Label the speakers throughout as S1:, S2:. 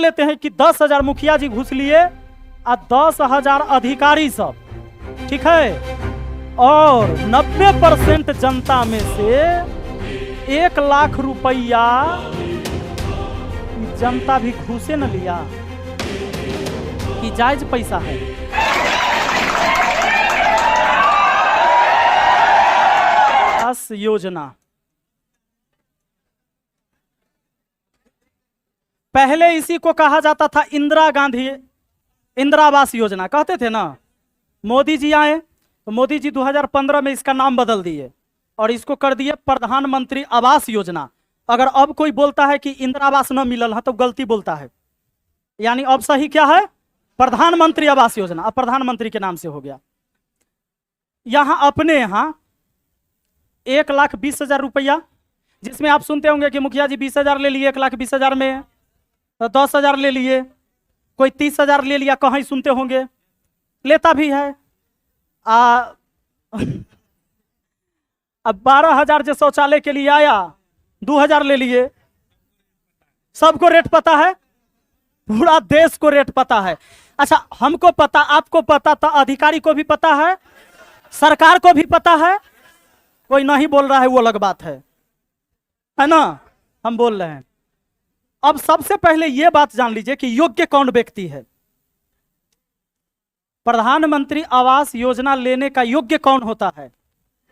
S1: लेते हैं कि 10,000 मुखिया जी घुस लिए और 10,000 अधिकारी सब, ठीक है, और 90% जनता में से 1 लाख रुपया जनता भी घुसे न लिया कि जायज पैसा है। आवास योजना पहले इसी को कहा जाता था इंदिरा आवास योजना कहते थे ना। मोदी जी आए तो मोदी जी 2015 में इसका नाम बदल दिए और इसको कर दिए प्रधानमंत्री आवास योजना। अगर अब कोई बोलता है कि इंदिरा आवास न मिलल है तो गलती बोलता है, यानी अब सही क्या है, प्रधानमंत्री आवास योजना। अब प्रधानमंत्री के नाम से हो गया। यहां अपने यहां 1,20,000 रुपया, जिसमें आप सुनते होंगे कि मुखिया जी 20,000 ले लिए, 1,20,000 में तो 10,000 ले लिए, कोई 30,000 ले लिया, कहीं सुनते होंगे, लेता भी है। अब 12,000 जो शौचालय के लिए आया 2,000 ले लिए। सबको रेट पता है, पूरा देश को रेट पता है। अच्छा, हमको पता, आपको पता, तो अधिकारी को भी पता है, सरकार को भी पता है। कोई नहीं बोल रहा है वो अलग बात है ना, हम बोल रहे हैं। अब सबसे पहले यह बात जान लीजिए कि योग्य कौन व्यक्ति है। प्रधानमंत्री आवास योजना लेने का योग्य कौन होता है?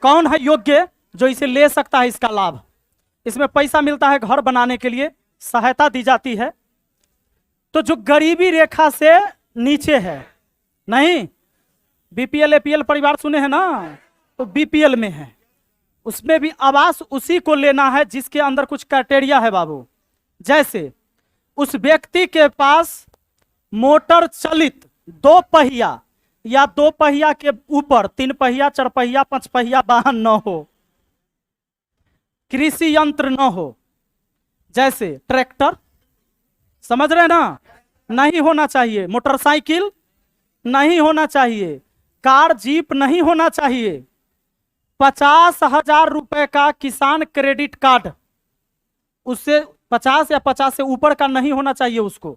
S1: कौन है योग्य जो इसे ले सकता है, इसका लाभ? इसमें पैसा मिलता है, घर बनाने के लिए सहायता दी जाती है। तो जो गरीबी रेखा से नीचे है, नहीं बीपीएल एपीएल परिवार सुने हैं ना, तो बीपीएल में है, उसमें भी आवास उसी को लेना है जिसके अंदर कुछ क्राइटेरिया है बाबू। जैसे उस व्यक्ति के पास मोटर चलित 2 पहिया या 2 पहिया के ऊपर 3 पहिया 4 पहिया 5 पहिया वाहन न हो, कृषि यंत्र न हो, जैसे ट्रैक्टर, समझ रहे ना, नहीं होना चाहिए, मोटरसाइकिल नहीं होना चाहिए, कार जीप नहीं होना चाहिए, 50,000 रुपए का किसान क्रेडिट कार्ड, उससे 50 या 50 से ऊपर का नहीं होना चाहिए उसको।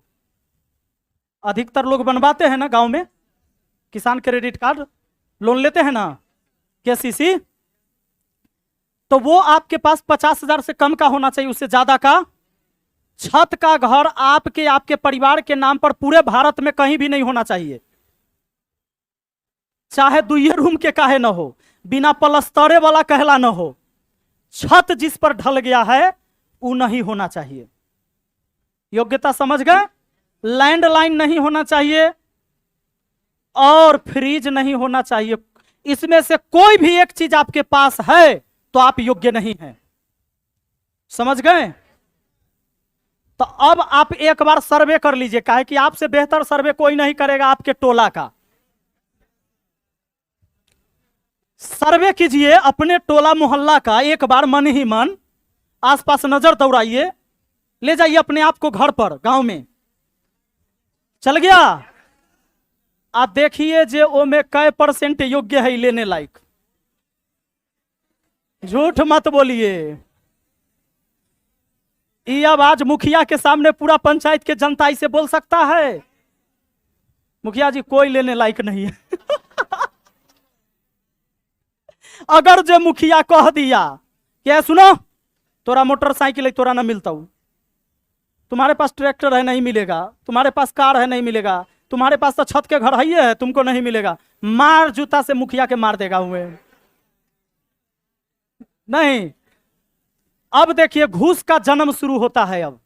S1: अधिकतर लोग बनवाते हैं ना गांव में किसान क्रेडिट कार्ड, लोन लेते हैं ना केसीसी, तो वो आपके पास 50,000 से कम का होना चाहिए, उससे ज्यादा का। छत का घर आपके परिवार के नाम पर पूरे भारत में कहीं भी नहीं होना चाहिए, चाहे 2 रूम के काहे न हो, बिना पलस्तरे वाला कहला न हो, छत जिस पर ढल गया है वो नहीं होना चाहिए। योग्यता समझ गए? लैंडलाइन नहीं होना चाहिए और फ्रिज नहीं होना चाहिए। इसमें से कोई भी एक चीज आपके पास है तो आप योग्य नहीं हैं, समझ गए? तो अब आप एक बार सर्वे कर लीजिए, काहे कि आपसे बेहतर सर्वे कोई नहीं करेगा आपके टोला का। सर्वे कीजिए अपने टोला मोहल्ला का, एक बार मन ही मन आसपास नजर दौड़ाइए, ले जाइए अपने आप को घर पर, गांव में चल गया, आप देखिए जे ओ में कै % योग्य है लेने लायक। झूठ मत बोलिए। ये आवाज मुखिया के सामने पूरा पंचायत के जनता इसे बोल सकता है? मुखिया जी कोई लेने लायक नहीं है। अगर जो मुखिया कह दिया कि सुनो तोरा मोटरसाइकिल है तोरा ना मिलता हूं, तुम्हारे पास ट्रैक्टर है नहीं मिलेगा, तुम्हारे पास कार है नहीं मिलेगा, तुम्हारे पास तो छत के घर है तुमको नहीं मिलेगा, मार जूता से मुखिया के मार देगा हुए। नहीं, अब देखिए घूस का जन्म शुरू होता है अब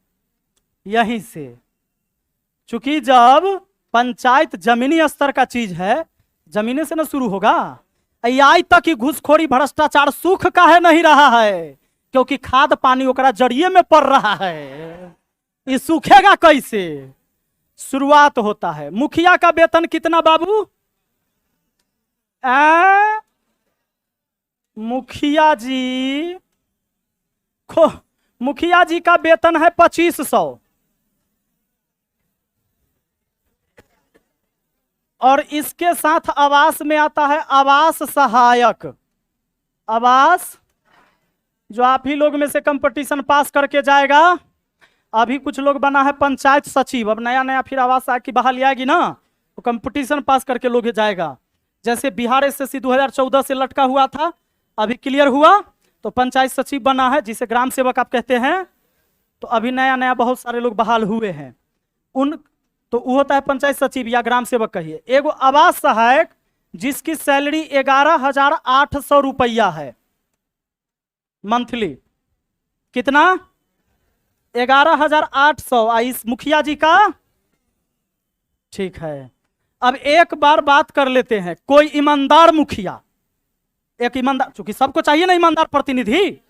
S1: यहीं से। चूंकि जब पंचायत जमीनी स्तर का चीज है, जमीने से ना शुरू होगा। आज तक ही घूसखोरी भ्रष्टाचार सूख का है नहीं रहा है, क्योंकि खाद पानी ओकरा जड़िए में पड़ रहा है। ये सूखेगा कैसे? शुरुआत होता है। मुखिया का वेतन कितना बाबू? मुखिया जी का वेतन है 2500, और इसके साथ आवास में आता है आवास सहायक। आवास जो आप ही लोग में से कंपटीशन पास करके जाएगा, अभी कुछ लोग बना है पंचायत सचिव, अब नया नया फिर आवास आयोग की बहाली आएगी ना, तो कंपटीशन पास करके लोग जाएगा। जैसे बिहार एसएससी 2014 से लटका हुआ था, अभी क्लियर हुआ तो पंचायत सचिव बना है, जिसे ग्राम सेवक आप कहते हैं। तो अभी नया नया बहुत सारे लोग बहाल हुए हैं, उन तो वो होता है पंचायत सचिव या ग्राम सेवक कहिए। एगो आवास सहायक जिसकी सैलरी 11,800 रुपया है मंथली। कितना? 11,800। इस मुखिया जी का ठीक है। अब एक बार बात कर लेते हैं, कोई ईमानदार मुखिया, एक ईमानदार, चूंकि सबको चाहिए ना ईमानदार प्रतिनिधि,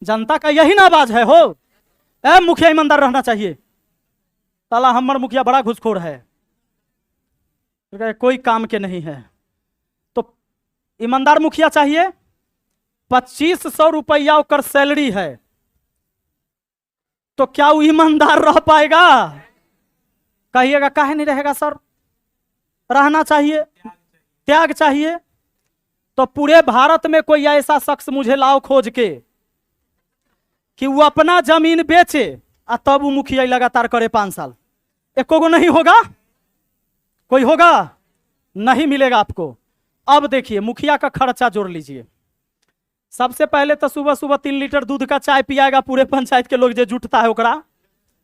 S1: जनता का यही ना आवाज है, हो मुखिया ईमानदार रहना चाहिए। साला हमर मुखिया बड़ा घुसखोर है, कोई काम के नहीं है। तो ईमानदार मुखिया चाहिए। 2500 रुपया ओकर सैलरी है, तो क्या वो ईमानदार रह पाएगा? कहिएगा काहे नहीं रहेगा सर? रहना चाहिए, त्याग चाहिए। तो पूरे भारत में कोई ऐसा शख्स मुझे लाओ खोज के कि वो अपना जमीन बेचे और तब वो मुखिया लगातार करे 5 साल। एको को नहीं होगा? कोई होगा? नहीं मिलेगा आपको। अब देखिए मुखिया का खर्चा जोड़ लीजिए। सबसे पहले तो सुबह सुबह 3 लीटर दूध का चाय पियाएगा पूरे पंचायत के लोग, जो जुटता है ओकरा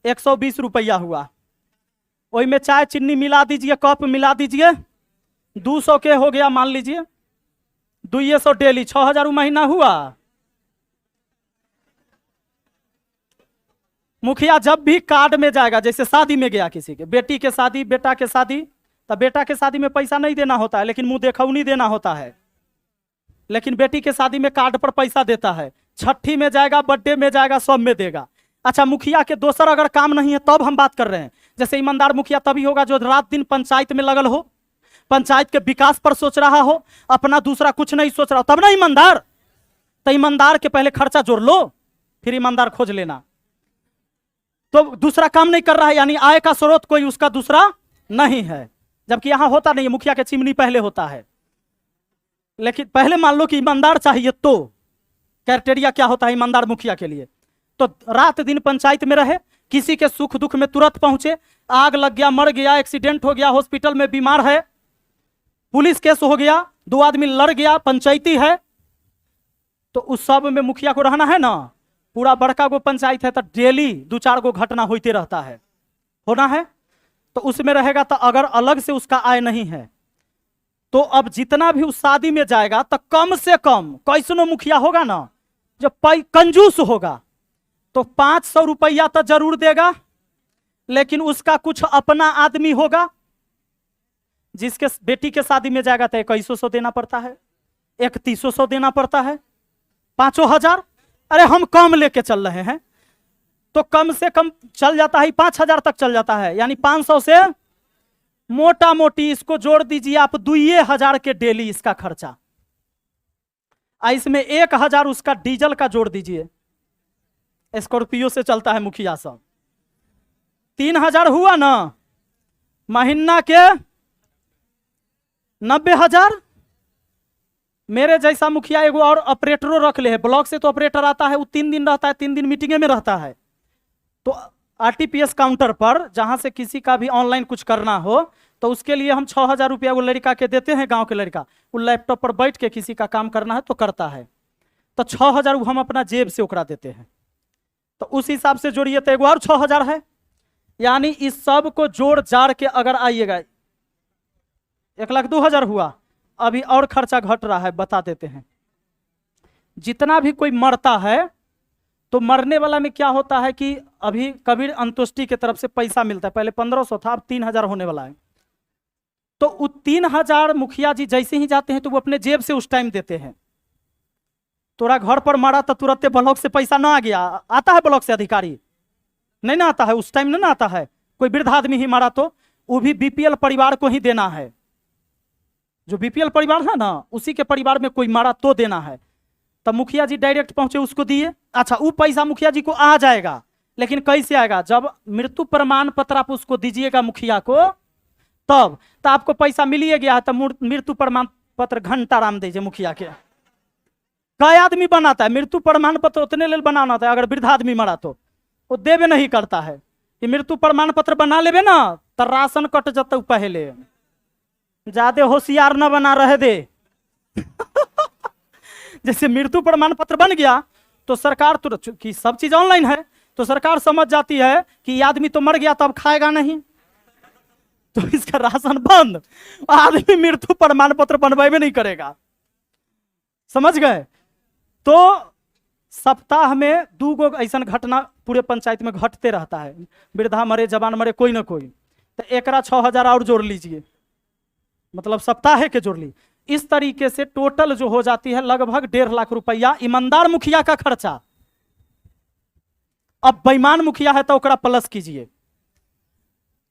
S1: 120 रुपया हुआ। वही में चाय चीनी मिला दीजिए, कप मिला दीजिए, 200 के हो गया मान लीजिए, 200 डेली, 6,000 महीना हुआ। मुखिया जब भी कार्ड में जाएगा, जैसे शादी में गया किसी के, बेटी के शादी, बेटा के शादी, तो बेटा के शादी में पैसा नहीं देना होता है, लेकिन मुंह देखौनी देना होता है। लेकिन बेटी के शादी में कार्ड पर पैसा देता है। छठी में जाएगा, बर्थडे में जाएगा, सब में देगा। अच्छा, मुखिया के दोसर अगर काम नहीं है तब हम बात कर रहे हैं। जैसे ईमानदार मुखिया तभी होगा जो रात दिन पंचायत में लगल हो, पंचायत के विकास पर सोच रहा हो, अपना दूसरा कुछ नहीं सोच रहा हो, तब ना ईमानदार। तो ईमानदार के पहले खर्चा जोड़ लो, फिर ईमानदार खोज लेना। तो दूसरा काम नहीं कर रहा है, यानी आय का स्रोत कोई उसका दूसरा नहीं है, जबकि यहां होता नहीं है। मुखिया के चिमनी पहले होता है, लेकिन पहले मान लो कि ईमानदार चाहिए, तो क्राइटेरिया क्या होता है ईमानदार मुखिया के लिए? तो रात दिन पंचायत में रहे, किसी के सुख दुख में तुरंत पहुंचे, आग लग गया, मर गया, एक्सीडेंट हो गया, हॉस्पिटल में बीमार है, पुलिस केस हो गया, 2 आदमी लड़ गया, पंचायती है, तो उस सब में मुखिया को रहना है ना। पूरा बड़का गो पंचायत है तो डेली 2-4 गो घटना होते रहता है, होना है, तो उसमें रहेगा। तो अगर अलग से उसका आय नहीं है, तो अब जितना भी उस शादी में जाएगा, तो कम से कम कैसनो मुखिया होगा ना जो कंजूस होगा, तो 500 रुपया तो जरूर देगा, लेकिन उसका कुछ अपना आदमी होगा। जिसके बेटी के शादी में जाएगा तो 2100 देना पड़ता है, 3100 देना पड़ता है, 5,000। अरे हम कम लेके चल रहे हैं, तो कम से कम चल जाता है 5,000 तक चल जाता है, यानी 500 से मोटा मोटी इसको जोड़ दीजिए आप 2,000 के डेली इसका खर्चा। इसमें 1,000 उसका डीजल का जोड़ दीजिए, स्कॉर्पियो से चलता है मुखिया सब, 3,000 हुआ ना। महीना के 90,000। मेरे जैसा मुखिया एगो और ऑपरेटरों रख ले है, ब्लॉक से तो ऑपरेटर आता है, वो 3 दिन रहता है, 3 दिन मीटिंग में रहता है। तो आरटीपीएस काउंटर पर जहां से किसी का भी ऑनलाइन कुछ करना हो, तो उसके लिए हम 6,000 रुपया वो लड़का के देते हैं, गांव के लड़का, वो लैपटॉप पर बैठ के किसी का काम करना है तो करता है, तो 6,000 हम अपना जेब से ओकरा देते हैं। तो उस हिसाब से जोड़िए तो एगो और 6,000 है, यानी इस सब को जोड़ जाड़ के अगर आइएगा 1,02,000 हुआ। अभी और खर्चा घट रहा है, बता देते हैं। जितना भी कोई मरता है, तो मरने वाला में क्या होता है कि अभी कबीर अंतोष्टि की तरफ से पैसा मिलता है, पहले 1,500 था, अब 3,000 होने वाला है। तो 3,000 मुखिया जी जैसे ही जाते हैं तो वो अपने जेब से उस टाइम देते हैं। तोरा घर पर मारा तो तुरंत ब्लॉक से पैसा ना आ गया, आता है ब्लॉक से अधिकारी, नहीं ना आता है, उस टाइम नहीं ना आता है। कोई वृद्ध आदमी ही मारा तो वो भी बीपीएल परिवार को ही देना है, जो बीपीएल परिवार है ना, उसी के परिवार में कोई मारा तो देना है। तब मुखिया जी डायरेक्ट पहुंचे, उसको दिए। अच्छा, वो पैसा मुखिया जी को आ जाएगा, लेकिन कैसे आएगा? जब मृत्यु प्रमाण पत्र आप उसको दीजिएगा मुखिया को, तब तो आपको पैसा मिल ही गया है। तब मृत्यु प्रमाण पत्र घंटा राम दीजिए मुखिया के। कई आदमी बनाता है मृत्यु प्रमाण पत्र, उतने लेल बनाना होता है अगर वृद्ध आदमी मरा तो वो देवे नहीं करता है। कि मृत्यु प्रमाण पत्र बना लेवे ना तो राशन कट जत पहले, ज्यादा होशियार न बना रहे दे। जैसे मृत्यु प्रमाण पत्र बन गया तो सरकार तुरंत, कि सब चीज ऑनलाइन है, तो सरकार समझ जाती है कि ये आदमी तो मर गया तो अब खाएगा नहीं, तो इसका राशन बंद, आदमी मृत्यु प्रमाण पत्र बनवाए नहीं करेगा। समझ गए? तो सप्ताह में 2 गो ऐसा घटना पूरे पंचायत में घटते रहता है, वृद्धा मरे, जवान मरे, कोई ना कोई, तो एकरा 6,000 और जोड़ लीजिए, मतलब सप्ताह के जोड़ ली। इस तरीके से टोटल जो हो जाती है लगभग 1.5 लाख रुपया ईमानदार मुखिया का खर्चा। अब बेईमान मुखिया है तो ओकरा प्लस कीजिए,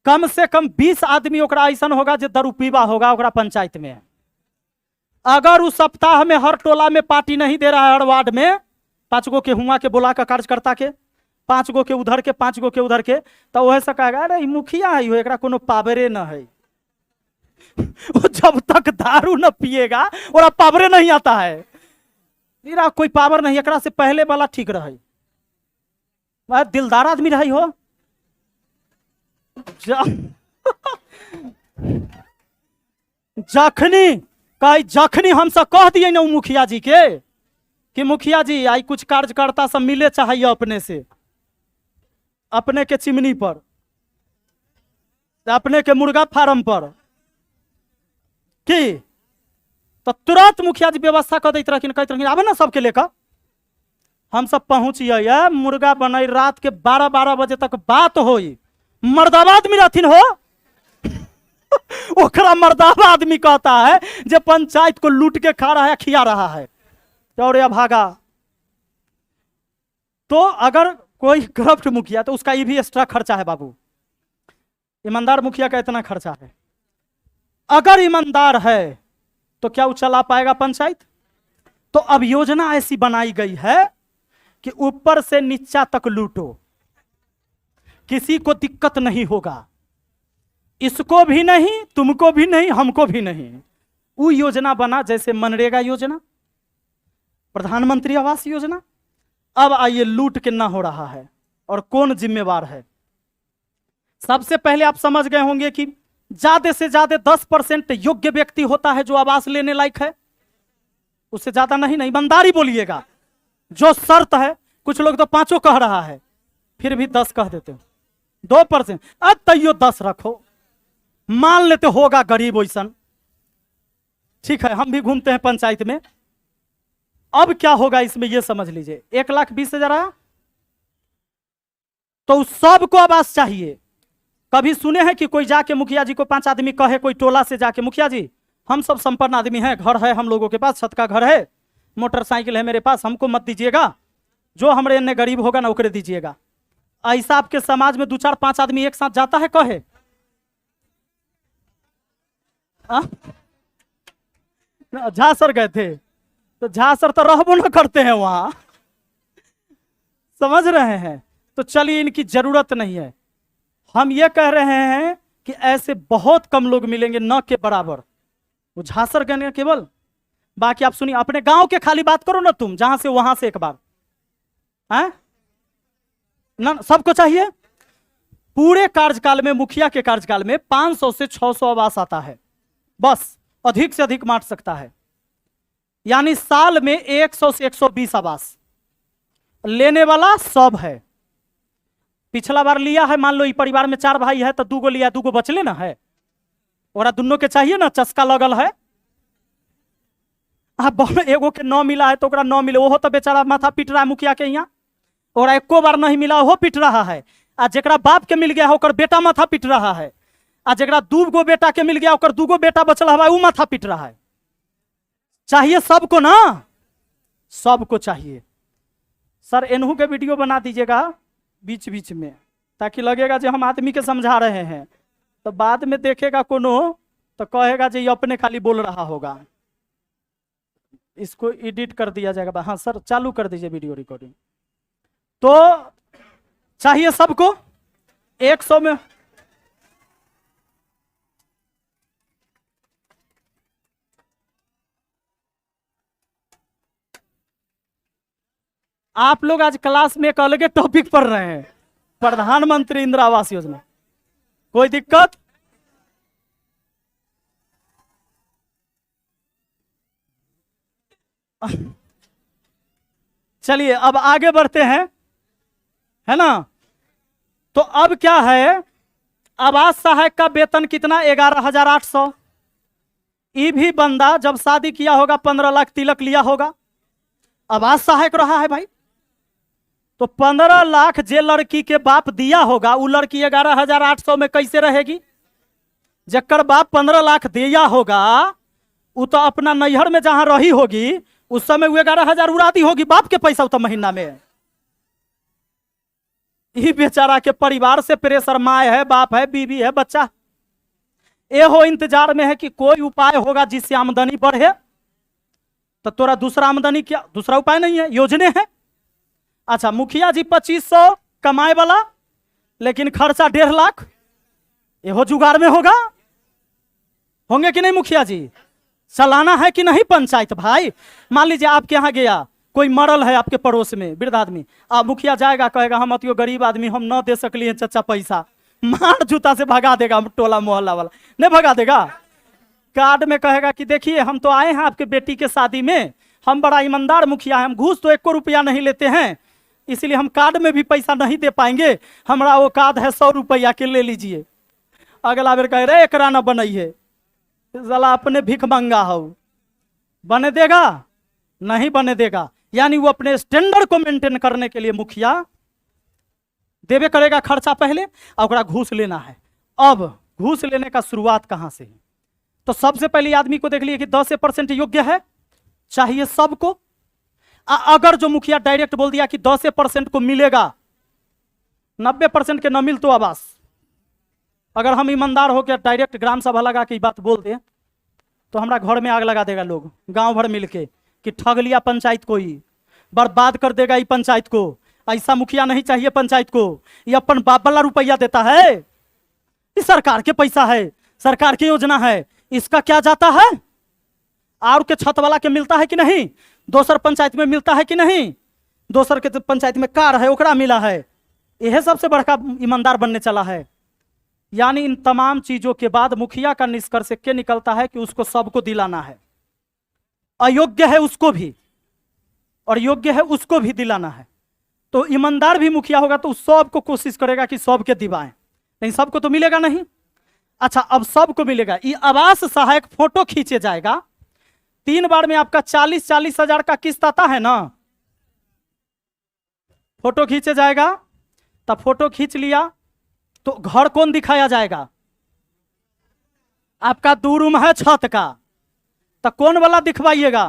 S1: कम से कम 20 आदमी ओकरा ऐसा होगा जो दारू पीवा होगा ओकरा पंचायत में। अगर उस सप्ताह में हर टोला में पार्टी नहीं दे रहा है, हर वार्ड में 5 गो के हुआ के बोला का कार्यकर्ता के, 5 गो के उधर के, 5 गो के उधर के, तो वह से कहेगा अरे मुखिया है एकरा कोनो पावरे न है। वो जब तक दारू न पिएगा और पावरे नहीं आता है, मेरा कोई पावर नहीं, एकरा से पहले वाला ठीक रहे, वह दिलदार आदमी रही हो। जखनी हम सब कह दिए ना मुखिया जी के कि मुखिया जी आई कुछ कार्यकर्ता सब मिले चाहिए अपने से, अपने के चिमनी पर, अपने के मुर्गा फार्म पर, की तो तुरंत मुखिया जी व्यवस्था कर देते रखिन, कहते रखिन आबे ना सबके लेकर। हम सब पहुंचिए, मुर्गा बने, रात के 12-12 बजे तक बात होई, मर्दावा आदमी रहथिन हो। ओकरा मर्दावा आदमी कहता है जो पंचायत को लूट के खा रहा है, खिया रहा है, और या भागा। तो अगर कोई करप्ट मुखिया तो उसका ये भी एक्स्ट्रा खर्चा है बाबू, ईमानदार मुखिया का इतना खर्चा है। अगर ईमानदार है तो क्या वो चला पाएगा पंचायत? तो अब योजना ऐसी बनाई गई है कि ऊपर से नीचा तक लूटो, किसी को दिक्कत नहीं होगा, इसको भी नहीं, तुमको भी नहीं, हमको भी नहीं। वो योजना बना जैसे मनरेगा योजना, प्रधानमंत्री आवास योजना। अब आइए लूट कितना हो रहा है और कौन जिम्मेवार है। सबसे पहले आप समझ गए होंगे कि ज्यादा से ज्यादा 10% योग्य व्यक्ति होता है जो आवास लेने लायक है, उससे ज्यादा नहीं। ईमानदारी बोलिएगा, जो शर्त है, कुछ लोग तो 5 कह रहा है, फिर भी 10 कह देते हो, 2%, अब तैयो 10 रखो, मान लेते होगा गरीब वैसन, ठीक है। हम भी घूमते हैं पंचायत में। अब क्या होगा इसमें ये समझ लीजिए, 1,20,000 आया तो सबको आवास चाहिए। कभी सुने हैं कि कोई जाके मुखिया जी को 5 आदमी कहे, कोई टोला से जाके मुखिया जी हम सब संपन्न आदमी हैं, घर है हम लोगों के पास, छत का घर है, मोटरसाइकिल है मेरे पास, हमको मत दीजिएगा, जो हमारे अन्य गरीब होगा ना ओकरे दीजिएगा। ऐसा आपके समाज में 2-4-5 आदमी एक साथ जाता है कहे? झांसर गए थे तो झांसर तो रहबो न करते हैं वहां, समझ रहे हैं? तो चलिए इनकी जरूरत नहीं है। हम ये कह रहे हैं कि ऐसे बहुत कम लोग मिलेंगे, न के बराबर। वो झांसर गए केवल। बाकी आप सुनिए, अपने गांव के खाली बात करो ना तुम, जहां से वहां से एक बार है ना, सबको चाहिए। पूरे कार्यकाल में, मुखिया के कार्यकाल में 500 से 600 आवास आता है, बस अधिक से अधिक बांट सकता है। यानी साल में 100 से 120 आवास लेने वाला सब है। पिछला बार लिया है, मान लो ये परिवार में 4 भाई है तो 2 गो लिया, 2 गो बचले ना है, और दोनों के चाहिए ना, चस्का लगल है। अब एगो के 9 मिला है तो 9 मिले, वो तो बेचारा माथा पीट रहा है मुखिया के यहाँ, और एको बार नहीं मिला वो पीट रहा है। आ जरा बाप के मिल गया होकर बेटा माथा पीट रहा है, आ जरा 2 गो बेटा के मिल गया होकर 2 गो बेटा बचल हुआ है वो माथा पीट रहा है। चाहिए सबको ना, सबको चाहिए। सर एनहू के वीडियो बना दीजिएगा बीच बीच में, ताकि लगेगा जो हम आदमी के समझा रहे हैं, तो बाद में देखेगा कोनो तो कहेगा जो ये अपने खाली बोल रहा होगा। इसको एडिट कर दिया जाएगा। हाँ सर चालू कर दीजिए वीडियो रिकॉर्डिंग। तो चाहिए सबको 100 में। आप लोग आज क्लास में एक अलग टॉपिक पढ़ रहे हैं, प्रधानमंत्री इंदिरा आवास योजना, कोई दिक्कत? चलिए अब आगे बढ़ते हैं, है ना। तो अब क्या है, आवास सहायक का वेतन कितना? 11,800। ये भी बंदा जब शादी किया होगा 15 लाख तिलक लिया होगा, आवास सहायक रहा है भाई। तो 15 लाख जे लड़की के बाप दिया होगा, वो लड़की 11,800 में कैसे रहेगी? जकर बाप 15 लाख दिया होगा, वो तो अपना नैहर में जहां रही होगी उस समय वो 11,000 उड़ाती होगी बाप के पैसा तो महीना में। ये बेचारा के परिवार से प्रेशर, माए है, बाप है, बीवी है, बच्चा, ये हो इंतजार में है कि कोई उपाय होगा जिससे आमदनी बढ़े। तो तोरा दूसरा आमदनी क्या, दूसरा उपाय नहीं है, योजने है। अच्छा, मुखिया जी 2500 कमाए वाला, लेकिन खर्चा 1.5 लाख, ये हो जुगाड़ में होगा। होंगे कि नहीं मुखिया जी? चलाना है कि नहीं पंचायत भाई? मान लीजिए आपके यहाँ गया, कोई मरल है आपके पड़ोस में, वृद्ध आदमी, अब मुखिया जाएगा कहेगा हम अतियो गरीब आदमी, हम न दे सकली चाचा पैसा, मार जूता से भगा देगा टोला मोहल्ला वाला, नहीं भगा देगा। कार्ड में कहेगा कि देखिए हम तो आए हैं आपके बेटी के शादी में, हम बड़ा ईमानदार मुखिया हैं, हम घूस तो 1 रुपया नहीं लेते हैं, इसलिए हम कार्ड में भी पैसा नहीं दे पाएंगे, हमारा वो कार्ड है 100 रुपया के, ले लीजिए। अगला बेर कह रहे एकरा न बनाइए, साला अपने भिख मंगा हो, बने देगा? नहीं बने देगा। यानी वो अपने स्टैंडर्ड को मेंटेन करने के लिए मुखिया देवे करेगा खर्चा पहले, और घूस लेना है। अब घूस लेने का शुरुआत कहां से है? तो सबसे पहले आदमी को देख लिए कि 10% योग्य है, चाहिए सबको। अगर जो मुखिया डायरेक्ट बोल दिया कि 10% को मिलेगा, 90% के न मिल तो आवास, अगर हम ईमानदार हो के डायरेक्ट ग्राम सभा लगा के बात बोल दे तो हमारा घर में आग लगा देगा लोग, गांव भर मिलके, कि ठग लिया पंचायत को, ही बर्बाद कर देगा ये पंचायत को, ऐसा मुखिया नहीं चाहिए पंचायत को, ये अपन बाप वाला रुपया देता है, ये सरकार के पैसा है, सरकार की योजना है, इसका क्या जाता है? और के छत वाला के मिलता है कि नहीं? दोसर पंचायत में मिलता है कि नहीं? दोसर के पंचायत में कार है ओकरा मिला है, यह सबसे बड़का ईमानदार बनने चला है। यानी इन तमाम चीजों के बाद मुखिया का निष्कर्ष क्या निकलता है कि उसको सबको दिलाना है, अयोग्य है उसको भी और योग्य है उसको भी दिलाना है। तो ईमानदार भी मुखिया होगा तो सबको कोशिश करेगा कि सबके दिवाएं, नहीं सबको तो मिलेगा नहीं। अच्छा, अब सबको मिलेगा। ये आवास सहायक फोटो खींचे जाएगा, 3 बार में आपका 40-40 हजार का किस्त आता है ना, फोटो खींचे जाएगा। तब फोटो खींच लिया तो घर कौन दिखाया जाएगा? आपका 2 रूम है छत का, तो कौन वाला दिखवाइएगा?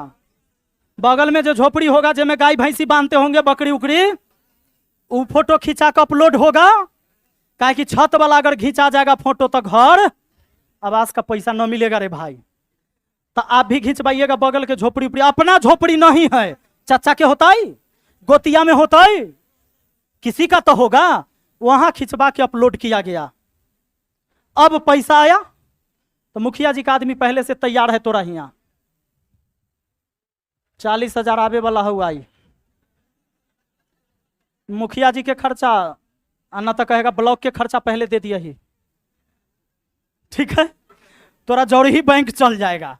S1: बगल में जो झोपड़ी होगा जिसमें गाय भैंसी बांधते होंगे, बकरी उकरी, वो फोटो खींचा कर अपलोड होगा। काहे कि छत वाला अगर खींचा जाएगा फोटो तो घर आवास का पैसा न मिलेगा रे भाई। तो आप भी खींचवाइएगा बगल के झोपड़ी उपड़ी, अपना झोपड़ी नहीं है, चाचा के होता है, गोतिया में होता है, किसी का तो होगा, वहां खिंचवा के अपलोड किया गया। अब पैसा आया तो मुखिया जी का आदमी पहले से तैयार है, तोरा हिया 40 हजार आवे वाला हुआ, मुखिया जी के खर्चा आना तो कहेगा ब्लॉक के खर्चा पहले दे दिया ही, ठीक है, तोरा जौड़ी ही बैंक चल जाएगा।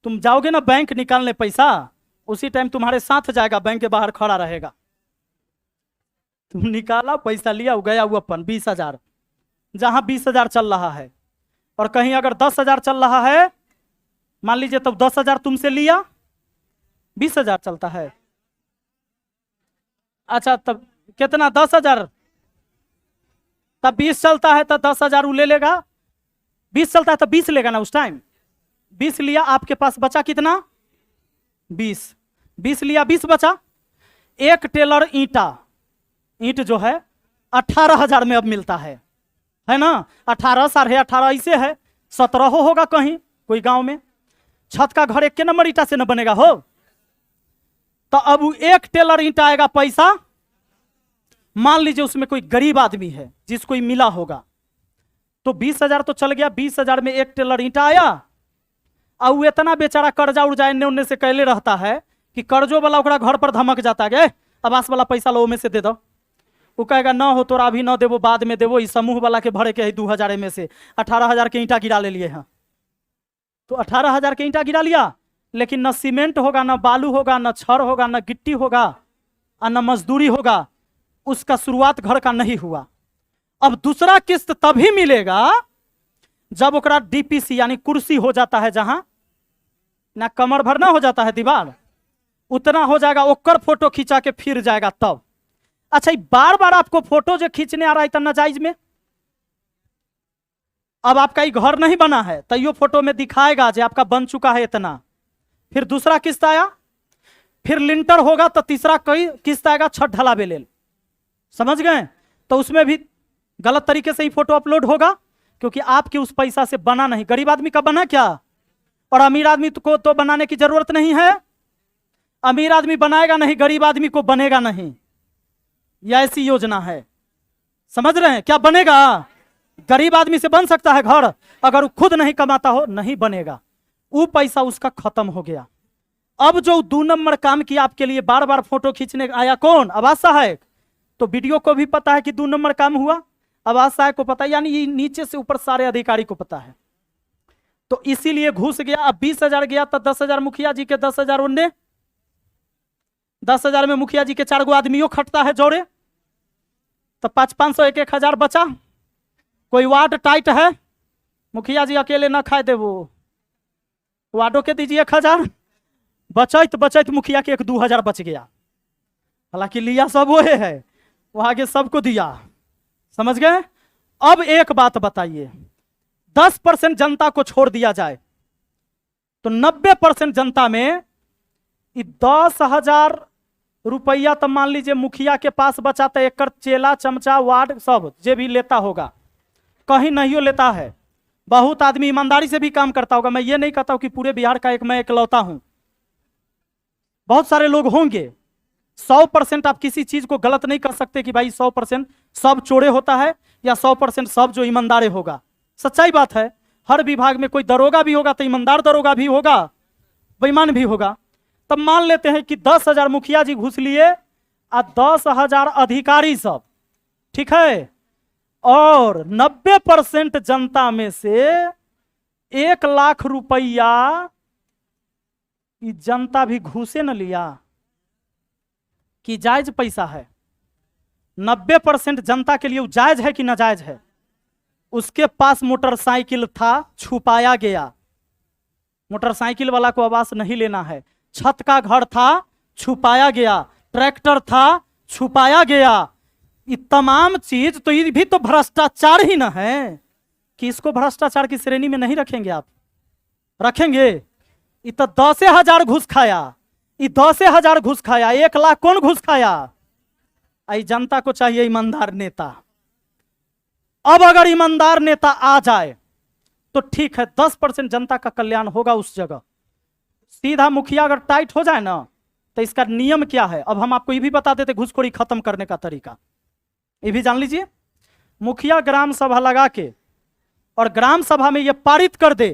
S1: तुम जाओगे ना बैंक निकालने पैसा, उसी टाइम तुम्हारे साथ जाएगा, बैंक के बाहर खड़ा रहेगा, तुम निकाला पैसा लिया, गया वो अपन 20 हजार, जहां 20 हजार चल रहा है, और कहीं अगर 10 हजार चल रहा है मान लीजिए, तब 10 हजार तुमसे लिया, 20 हजार चलता है। अच्छा, तब कितना? 10 हजार, तब 20 चलता है तो 10 हजार वो ले लेगा, 20 चलता है तो 20 लेगा ना उस टाइम, 20 लिया, आपके पास बचा कितना? 20 लिया, 20 बचा। एक टेलर ईंट जो है 18 हजार में अब मिलता है ना, 18 18.5 ऐसे है, 17 होगा कहीं कोई गांव में। छत का घर 1 नंबर ईंटा से न बनेगा हो, तो अब एक टेलर ईंटा आएगा पैसा, मान लीजिए उसमें कोई गरीब आदमी है जिसको मिला होगा, तो 20 हजार तो चल गया, 20 हजार में एक टेलर ईंटा आया, और वो इतना बेचारा कर्जा उर्जा इन्ने उन्ने से कैले रहता है कि कर्जों वाला ओकरा घर पर धमक जाता है, आवास वाला पैसा लो में से दे दो, वो कहेगा न हो तोरा अभी न देवो, बाद में देवो, इस समूह वाला के भरे के है 2000 में से 18,000 के ईंटा गिरा ले लिए हैं। तो 18,000 के ईंटा गिरा लिया, लेकिन न सीमेंट होगा, न बालू होगा, न छड़ होगा, न गिट्टी होगा और न मजदूरी होगा, उसका शुरुआत घर का नहीं हुआ। अब दूसरा किस्त तभी मिलेगा जब ओकरा डीपीसी यानी कुर्सी हो जाता है, जहां ना कमर भरना हो जाता है दीवार, उतना हो जाएगा, ओकर फोटो खींचा के फिर जाएगा तब। अच्छा, बार बार आपको फोटो जो खींचने आ रहा है इतना नाजायज में, अब आपका ये घर नहीं बना है तैयो फोटो में दिखाएगा जो आपका बन चुका है इतना। फिर दूसरा किस्त आया, फिर लिंटर होगा तो तीसरा कई किस्त आएगा छत ढलावे ले, समझ गए? तो उसमें भी गलत तरीके से ही फोटो अपलोड होगा, क्योंकि आपके उस पैसा से बना नहीं। गरीब आदमी का बना क्या, और अमीर आदमी को तो बनाने की जरूरत नहीं है। अमीर आदमी बनाएगा नहीं, गरीब आदमी को बनेगा नहीं, यह ऐसी योजना है, समझ रहे हैं? क्या बनेगा? गरीब आदमी से बन सकता है घर, अगर वो खुद नहीं कमाता हो नहीं बनेगा, वो पैसा उसका खत्म हो गया। अब जो 2 नंबर काम किया आपके लिए, बार बार फोटो खींचने आया कौन? आवाज सहायक। तो वीडियो को भी पता है कि 2 नंबर काम हुआ, आवाज सहायक को पता है, यानी ये नीचे से ऊपर सारे अधिकारी को पता है। तो इसीलिए घुस गया। अब 20,000 गया तो 10,000 मुखिया जी के, 10,000 उन्ने, 10,000 में मुखिया जी के 4 गो आदमियों खटता है जोड़े, तो 500 1,000 बचा। कोई वार्ड टाइट है, मुखिया जी अकेले ना खाए दे, वो वार्डो के दीजिए 1,000, बचत बचत मुखिया के 1-2,000 बच गया। हालांकि लिया सब वो है, वो आगे सबको दिया, समझ गए? अब एक बात बताइए, 10% जनता को छोड़ दिया जाए तो 90% जनता में 10,000 रुपया तो मान लीजिए मुखिया के पास बचा, तो एक चेला चमचा वार्ड सब जे भी लेता होगा, कहीं नहीं लेता है। बहुत आदमी ईमानदारी से भी काम करता होगा, मैं ये नहीं कहता हूं कि पूरे बिहार का मैं इकलौता हूं, बहुत सारे लोग होंगे। 100% आप किसी चीज को गलत नहीं कर सकते कि भाई 100% सब चोरे होता है या 100% सब जो ईमानदार होगा। सच्चाई बात है, हर विभाग में कोई दरोगा भी होगा तो ईमानदार दरोगा भी होगा, बेईमान भी होगा। तब मान लेते हैं कि 10,000 मुखिया जी घुस लिए और 10,000 अधिकारी सब, ठीक है, और 90% जनता में से 1 लाख रुपया जनता भी घुसे न लिया कि जायज पैसा है। 90% जनता के लिए जायज है कि नाजायज है? उसके पास मोटरसाइकिल था, छुपाया गया, मोटरसाइकिल वाला को आवाज नहीं लेना है। छत का घर था, छुपाया गया, ट्रैक्टर था, छुपाया गया। ये तमाम चीज तो ये भी तो भ्रष्टाचार ही ना है कि इसको भ्रष्टाचार की श्रेणी में नहीं रखेंगे? आप रखेंगे? ये तो 10,000 घुस खाया, ये 10,000 घुस खाया, 1 लाख कौन घुस खाया? आई जनता को चाहिए ईमानदार नेता। अब अगर ईमानदार नेता आ जाए तो ठीक है, 10% जनता का कल्याण होगा उस जगह। सीधा मुखिया अगर टाइट हो जाए ना, तो इसका नियम क्या है? अब हम आपको ये भी बता देते घुसखोरी खत्म करने का तरीका, ये भी जान लीजिए। मुखिया ग्राम सभा लगा के और ग्राम सभा में ये पारित कर दे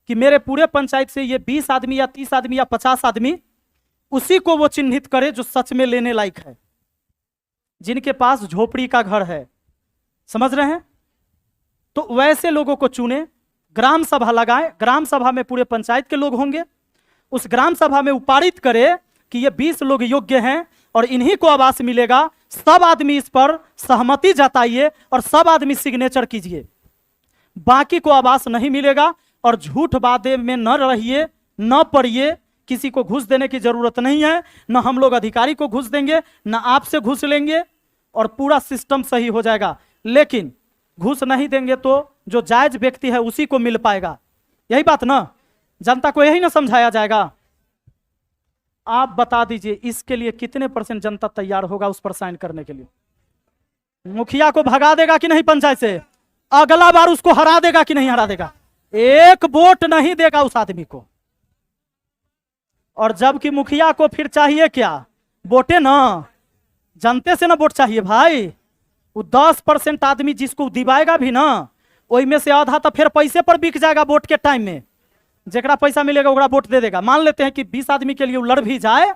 S1: कि मेरे पूरे पंचायत से ये 20 आदमी या 30 आदमी या 50 आदमी, उसी को वो चिन्हित करे जो सच में लेने लायक है, जिनके पास झोपड़ी का घर है, समझ रहे हैं? तो वैसे लोगों को चुने, ग्राम सभा लगाए, ग्राम सभा में पूरे पंचायत के लोग होंगे, उस ग्राम सभा में पारित करे कि ये 20 लोग योग्य हैं और इन्हीं को आवास मिलेगा। सब आदमी इस पर सहमति जताइए और सब आदमी सिग्नेचर कीजिए, बाकी को आवास नहीं मिलेगा। और झूठ वादे में न रहिए, न पड़िए, किसी को घूस देने की जरूरत नहीं है, न हम लोग अधिकारी को घूस देंगे, न आपसे घूस लेंगे, और पूरा सिस्टम सही हो जाएगा। लेकिन घूस नहीं देंगे तो जो जायज व्यक्ति है उसी को मिल पाएगा, यही बात ना? जनता को यही ना समझाया जाएगा? आप बता दीजिए इसके लिए कितने % जनता तैयार होगा उस पर साइन करने के लिए? मुखिया को भगा देगा कि नहीं पंचायत से? अगला बार उसको हरा देगा कि नहीं हरा देगा? 1 वोट नहीं देगा उस आदमी को। और जबकि मुखिया को फिर चाहिए क्या? वोटे ना, जनते से ना वोट चाहिए भाई। वो 10% आदमी जिसको दिवाएगा भी ना, वही में से आधा तो फिर पैसे पर बिक जाएगा वोट के टाइम में। जेकरा पैसा मिलेगा ओकरा वोट दे देगा। मान लेते हैं कि 20 आदमी के लिए लड़ भी जाए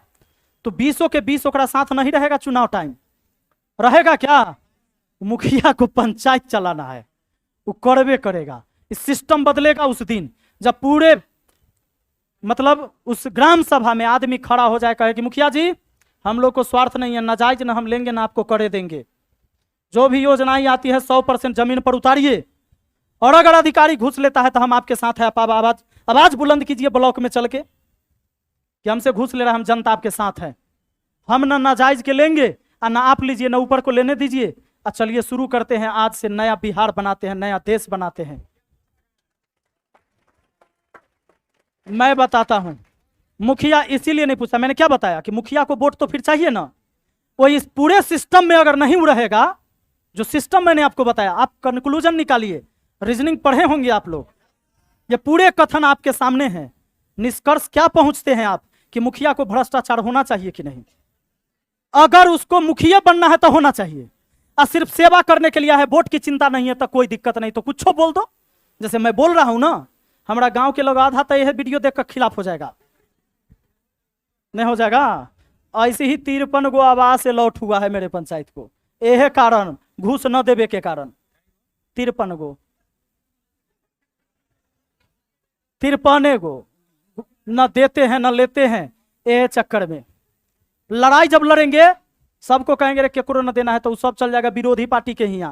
S1: तो 20 के 20 ओकरा साथ नहीं रहेगा चुनाव टाइम, रहेगा क्या? मुखिया को पंचायत चलाना है, वो करवे करेगा। इस सिस्टम बदलेगा उस दिन जब पूरे मतलब उस ग्राम सभा में आदमी खड़ा हो जाए, कहे कि मुखिया जी हम लोग को स्वार्थ नहीं है, नाजायज ना हम लेंगे ना आपको करे देंगे, जो भी योजनाएं आती है 100% जमीन पर उतारिए, और अगर अधिकारी घुस लेता है तो हम आपके साथ है। आप आवाज आवाज बुलंद कीजिए ब्लॉक में चल के कि हमसे घुस ले रहा है, हम जनता आपके साथ है, हम ना नाजायज के लेंगे और ना आप लीजिए ना ऊपर को लेने दीजिए। और चलिए शुरू करते हैं, आज से नया बिहार बनाते हैं, नया देश बनाते हैं। मैं बताता हूं, मुखिया इसीलिए नहीं पूछा, मैंने क्या बताया कि मुखिया को वोट तो फिर चाहिए ना। वो इस पूरे सिस्टम में अगर नहीं रहेगा, जो सिस्टम मैंने आपको बताया, आप कंक्लूजन निकालिए, रीजनिंग पढ़े होंगे आप लोग, ये पूरे कथन आपके सामने हैं। निष्कर्ष क्या पहुंचते हैं आप कि मुखिया को भ्रष्टाचार होना चाहिए कि नहीं? अगर उसको मुखिया बनना है तो होना चाहिए, और सिर्फ सेवा करने के लिए है, वोट की चिंता नहीं है तो कोई दिक्कत नहीं, तो कुछ बोल दो। जैसे मैं बोल रहा हूं ना, हमारा गांव के लोग आधा तो यह वीडियो देखकर खिलाफ हो जाएगा, नहीं हो जाएगा? ऐसे ही 53 गो आवाज से लौट हुआ है मेरे पंचायत को, यह कारण घूस न देवे के कारण 53 गो न देते हैं न लेते हैं। ये चक्कर में लड़ाई जब लड़ेंगे, सबको कहेंगे रे केकरो न देना है, तो सब चल जाएगा विरोधी पार्टी के ही।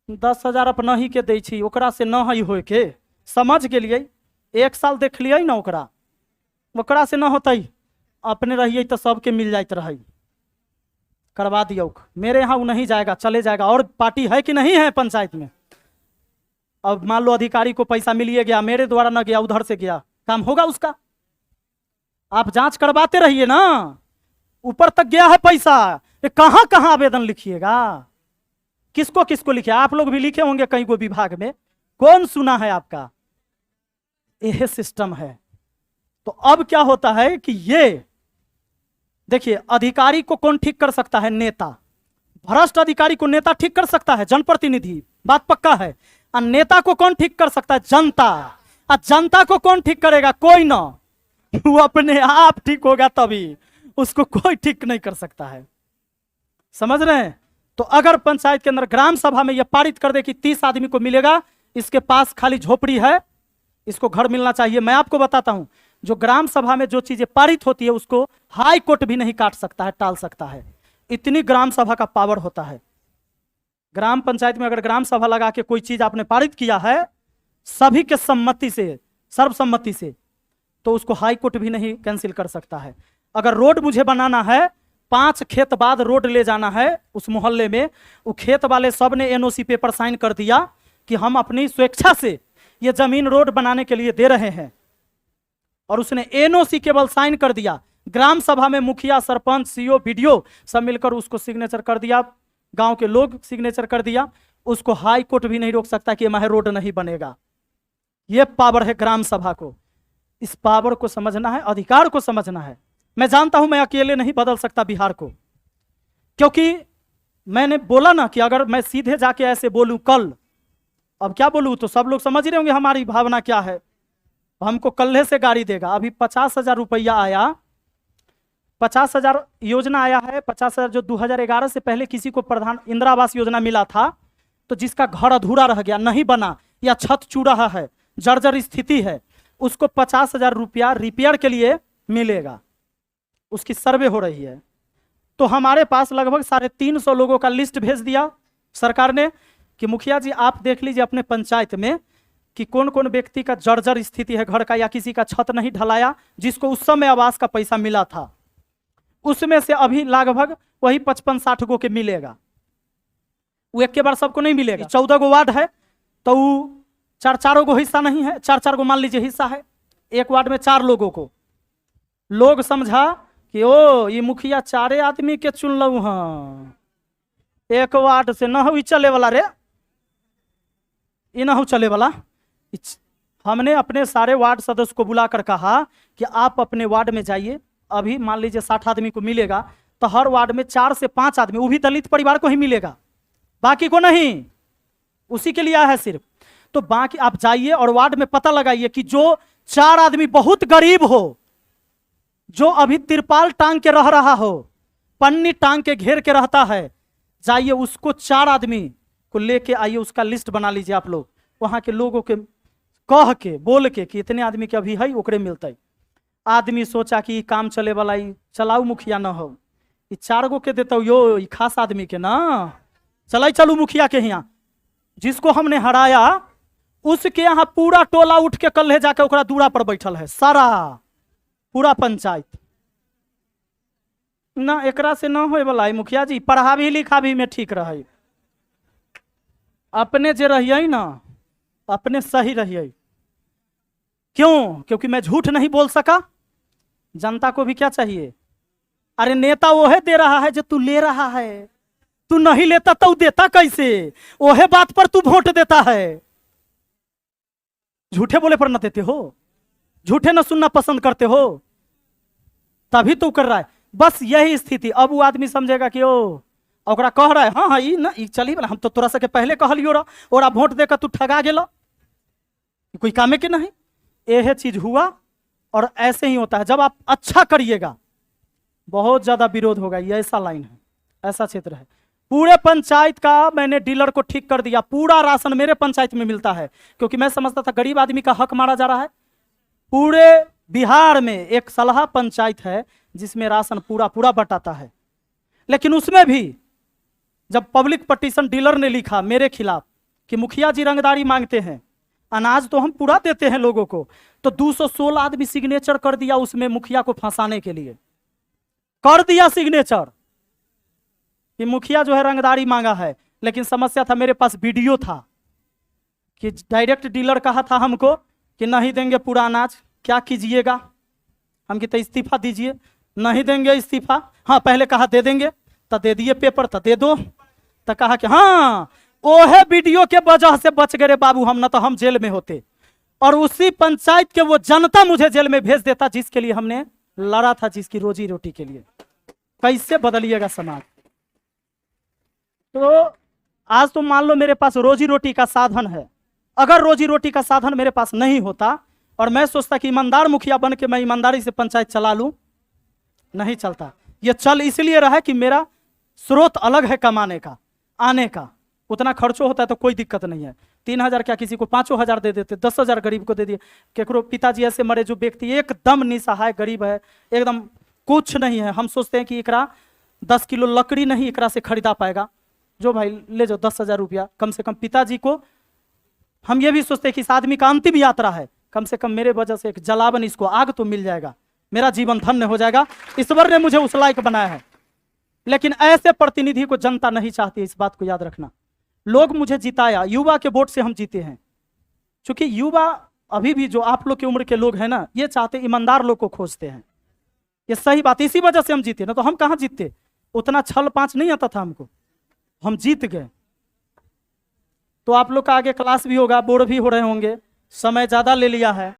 S1: 10,000 अपना ही के दै छी, ओकरा से न ही होए के, समझ के लिए 1 साल देख लिये ना, ओकरा से न होते, अपने रहिए तो सबके मिल जाते रहे, करवा दियो। मेरे यहाँ वो नहीं जाएगा, चले जाएगा। और पार्टी है कि नहीं है पंचायत में? अब मान लो अधिकारी को पैसा मिलिए गया, मेरे द्वारा न गया, उधर से गया, काम होगा उसका? आप जांच करवाते रहिए ना, ऊपर तक गया है पैसा, कहां कहां आवेदन लिखिएगा, किसको किसको लिखे? आप लोग भी लिखे होंगे कहीं को विभाग में, कौन सुना है आपका? यह सिस्टम है। तो अब क्या होता है कि ये देखिए, अधिकारी को कौन ठीक कर सकता है? नेता। भ्रष्ट अधिकारी को नेता ठीक कर सकता है, जनप्रतिनिधि, बात पक्का है। और नेता को कौन ठीक कर सकता है? जनता। और जनता को कौन ठीक करेगा? कोई ना, वो अपने आप ठीक होगा तभी, उसको कोई ठीक नहीं कर सकता है। समझ रहे हैं? तो अगर पंचायत के अंदर ग्राम सभा में यह पारित कर दे कि 30 आदमी को मिलेगा, इसके पास खाली झोपड़ी है, इसको घर मिलना चाहिए। मैं आपको बताता हूं, जो ग्राम सभा में जो चीजें पारित होती है उसको हाई कोर्ट भी नहीं काट सकता है, टाल सकता है, इतनी ग्राम सभा का पावर होता है। ग्राम पंचायत में अगर ग्राम सभा लगा के कोई चीज आपने पारित किया है सभी के सम्मति से, सर्वसम्मति से, तो उसको हाई कोर्ट भी नहीं कैंसिल कर सकता है। अगर रोड मुझे बनाना है, 5 खेत बाद रोड ले जाना है उस मोहल्ले में, वो खेत वाले सब ने एनओसी पेपर साइन कर दिया कि हम अपनी स्वेच्छा से ये जमीन रोड बनाने के लिए दे रहे हैं, और उसने एनओसी केवल साइन कर दिया। ग्राम सभा में मुखिया, सरपंच, सीओ, बीडीओ सब मिलकर उसको सिग्नेचर कर दिया, गांव के लोग सिग्नेचर कर दिया, उसको हाई कोर्ट भी नहीं रोक सकता कि यह रोड नहीं बनेगा। यह पावर है ग्राम सभा को। इस पावर को समझना है, अधिकार को समझना है। मैं जानता हूं मैं अकेले नहीं बदल सकता बिहार को, क्योंकि मैंने बोला ना कि अगर मैं सीधे जाके ऐसे बोलूं कल, अब क्या बोलूं, तो सब लोग समझ रहे होंगे हमारी भावना क्या है। हमको कल्हे से गाड़ी देगा। अभी 50,000 रुपया आया, 50,000 योजना आया है, 50,000 जो 2011 से पहले किसी को प्रधान इंदिरा आवास योजना मिला था, तो जिसका घर अधूरा रह गया, नहीं बना, या छत चू रहा है, जर्जर स्थिति है, उसको 50,000 रुपया रिपेयर के लिए मिलेगा। उसकी सर्वे हो रही है। तो हमारे पास लगभग 350 लोगों का लिस्ट भेज दिया सरकार ने कि मुखिया जी आप देख लीजिए अपने पंचायत में कि कौन कौन व्यक्ति का जर्जर स्थिति है घर का, या किसी का छत नहीं ढलाया, जिसको उस समय आवास का पैसा मिला था, उसमें से अभी लगभग वही 55-60 गो के मिलेगा। वो एक के बार सबको नहीं मिलेगा। 14 गो वार्ड है तो 4 गो हिस्सा नहीं है, 4 गो मान लीजिए हिस्सा है, एक वार्ड में 4 लोगों को। लोग समझा कि ओ ये मुखिया 4 आदमी के चुन लू, हाँ एक वार्ड से न हो चले वाला रे, ये न हो चले वाला। हमने अपने सारे वार्ड सदस्य को बुलाकर कहा कि आप अपने वार्ड में जाइए, अभी मान लीजिए 60 आदमी को मिलेगा, तो हर वार्ड में 4 से 5 आदमी, वो भी दलित परिवार को ही मिलेगा, बाकी को नहीं, उसी के लिए आया है सिर्फ। तो बाकी आप जाइए और वार्ड में पता लगाइए कि जो 4 आदमी बहुत गरीब हो, जो अभी तिरपाल टांग के रह रहा हो, पन्नी टांग के घेर के रहता है, जाइए उसको 4 आदमी को लेके आइए, उसका लिस्ट बना लीजिए आप लोग, वहां के लोगों के कह के बोल के कि इतने आदमी के अभी है ओकरे मिलते। आदमी सोचा कि काम चले वाला चलाऊ मुखिया न हो, 4 गो के देता यो खास आदमी के ना चलाई चलू मुखिया के यहाँ। जिसको हमने हराया उसके यहाँ पूरा टोला उठ के कल्हे जाके ओकरा दूरा पर बैठल है, सारा पूरा पंचायत ना। एकरा से ना होए वाला है मुखिया जी, पढ़ा भी लिखा भी में ठीक रहे, अपने जे रहिए ना अपने सही रहिए। क्यों? क्योंकि मैं झूठ नहीं बोल सका। जनता को भी क्या चाहिए? अरे नेता वो है दे रहा है जो तू ले रहा है, तू नहीं लेता तो देता कैसे? ओहे बात पर तू वोट देता है। झूठे बोले पर न देते हो, झूठे न सुनना पसंद करते हो, तभी तू कर रहा है। बस यही स्थिति। अब वो आदमी समझेगा कि ओ ओकरा कह रहा है हाँ हाँ ई ना ई चली, हम तो तोरा सके पहले कहलियो रहा, ओरा वोट देकर तू ठगा गेला, कोई कामे के नहीं। यह चीज हुआ और ऐसे ही होता है। जब आप अच्छा करिएगा बहुत ज्यादा विरोध होगा। ये ऐसा लाइन है, ऐसा क्षेत्र है। पूरे पंचायत का मैंने डीलर को ठीक कर दिया, पूरा राशन मेरे पंचायत में मिलता है, क्योंकि मैं समझता था गरीब आदमी का हक मारा जा रहा है। पूरे बिहार में एक सलाह पंचायत है जिसमें राशन पूरा पूरा बंटाता है, लेकिन उसमें भी जब पब्लिक पटिशन डीलर ने लिखा मेरे खिलाफ कि मुखिया जी रंगदारी मांगते हैं, अनाज तो हम पूरा देते हैं लोगों को, तो 216 आदमी सिग्नेचर कर दिया उसमें मुखिया को फंसाने के लिए, कर दिया सिग्नेचर कि मुखिया जो है रंगदारी मांगा है। लेकिन समस्या था मेरे पास वीडियो था कि डायरेक्ट डीलर कहा था हमको कि नहीं देंगे पूरा अनाज, क्या कीजिएगा? हम कहते इस्तीफा दीजिए। नहीं देंगे इस्तीफा, हाँ पहले कहा दे देंगे, तो दे दिए पेपर, तो दे दो, तो कहा कि हाँ ओहे वीडियो के वजह से बच गए रे बाबू, हम ना तो हम जेल में होते। और उसी पंचायत के वो जनता मुझे जेल में भेज देता जिसके लिए हमने लड़ा था, जिसकी रोजी रोटी के लिए। कैसे बदलिएगा समाज? तो आज तो मान लो मेरे पास रोजी रोटी का साधन है, अगर रोजी रोटी का साधन मेरे पास नहीं होता और मैं सोचता कि ईमानदार मुखिया बन के मैं ईमानदारी से पंचायत चला लूं, नहीं चलता। ये चल इसलिए रहा कि मेरा स्रोत अलग है कमाने का, आने का, उतना खर्चो होता है तो कोई दिक्कत नहीं है। 3000 क्या किसी को 5000 दे देते, 10,000 गरीब को दे दिए। केकरो पिताजी ऐसे मरे जो व्यक्ति एकदम निसहाय गरीब है, एकदम कुछ नहीं है, हम सोचते हैं कि एकरा 10 किलो लकड़ी नहीं एकरा से खरीदा पाएगा, जो भाई ले जाओ 10,000 रुपया। कम से कम पिताजी को हम ये भी सोचते हैं कि इस आदमी का अंतिम यात्रा है, कम से कम मेरे वजह से एक जलावन, इसको आग तो मिल जाएगा, मेरा जीवन धन्य हो जाएगा। ईश्वर ने मुझे उस लायक बनाया है। लेकिन ऐसे प्रतिनिधि को जनता नहीं चाहती, इस बात को याद रखना। लोग मुझे जिताया, युवा के वोट से हम जीते हैं, क्योंकि युवा अभी भी जो आप लोग की उम्र के लोग हैं ना, ये चाहते ईमानदार लोग को खोजते हैं। ये सही बात, इसी वजह से हम जीते ना, तो हम कहाँ जीतते? उतना छल पांच नहीं आता था हमको, हम जीत गए। तो आप लोग का आगे क्लास भी होगा, बोर्ड भी हो रहे होंगे, समय ज्यादा ले लिया है।